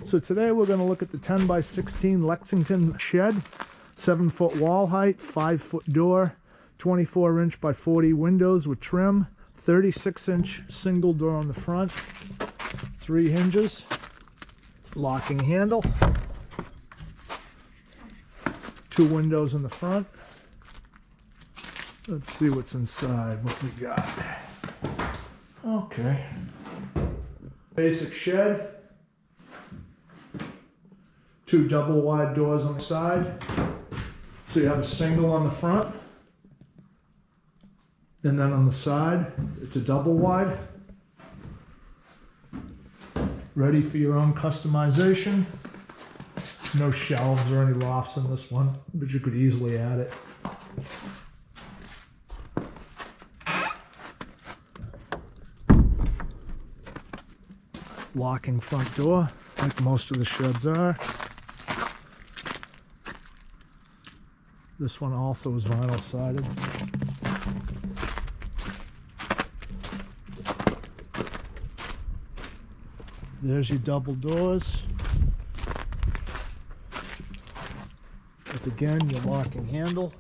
So today we're going to look at the 10 by 16 Lexington shed. 7-foot wall height, 5-foot door, 24-inch by 40 windows with trim, 36-inch single door on the front, 3 hinges, locking handle, 2 windows in the front. Let's see what's inside, what we got. Okay. Basic shed. 2 double wide doors on the side. So you have a single on the front. And then on the side, it's a double wide. Ready for your own customization. No shelves or any lofts in this one, but you could easily add it. Locking front door, like most of the sheds are. This one also is vinyl sided. There's your double doors. With again your locking handle.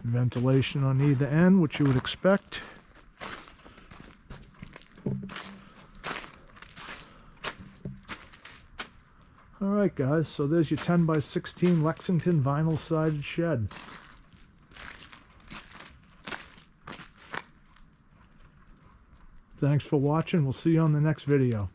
Ventilation on either end, which you would expect. Alright guys, so there's your 10 by 16 Lexington vinyl sided shed. Thanks for watching. We'll see you on the next video.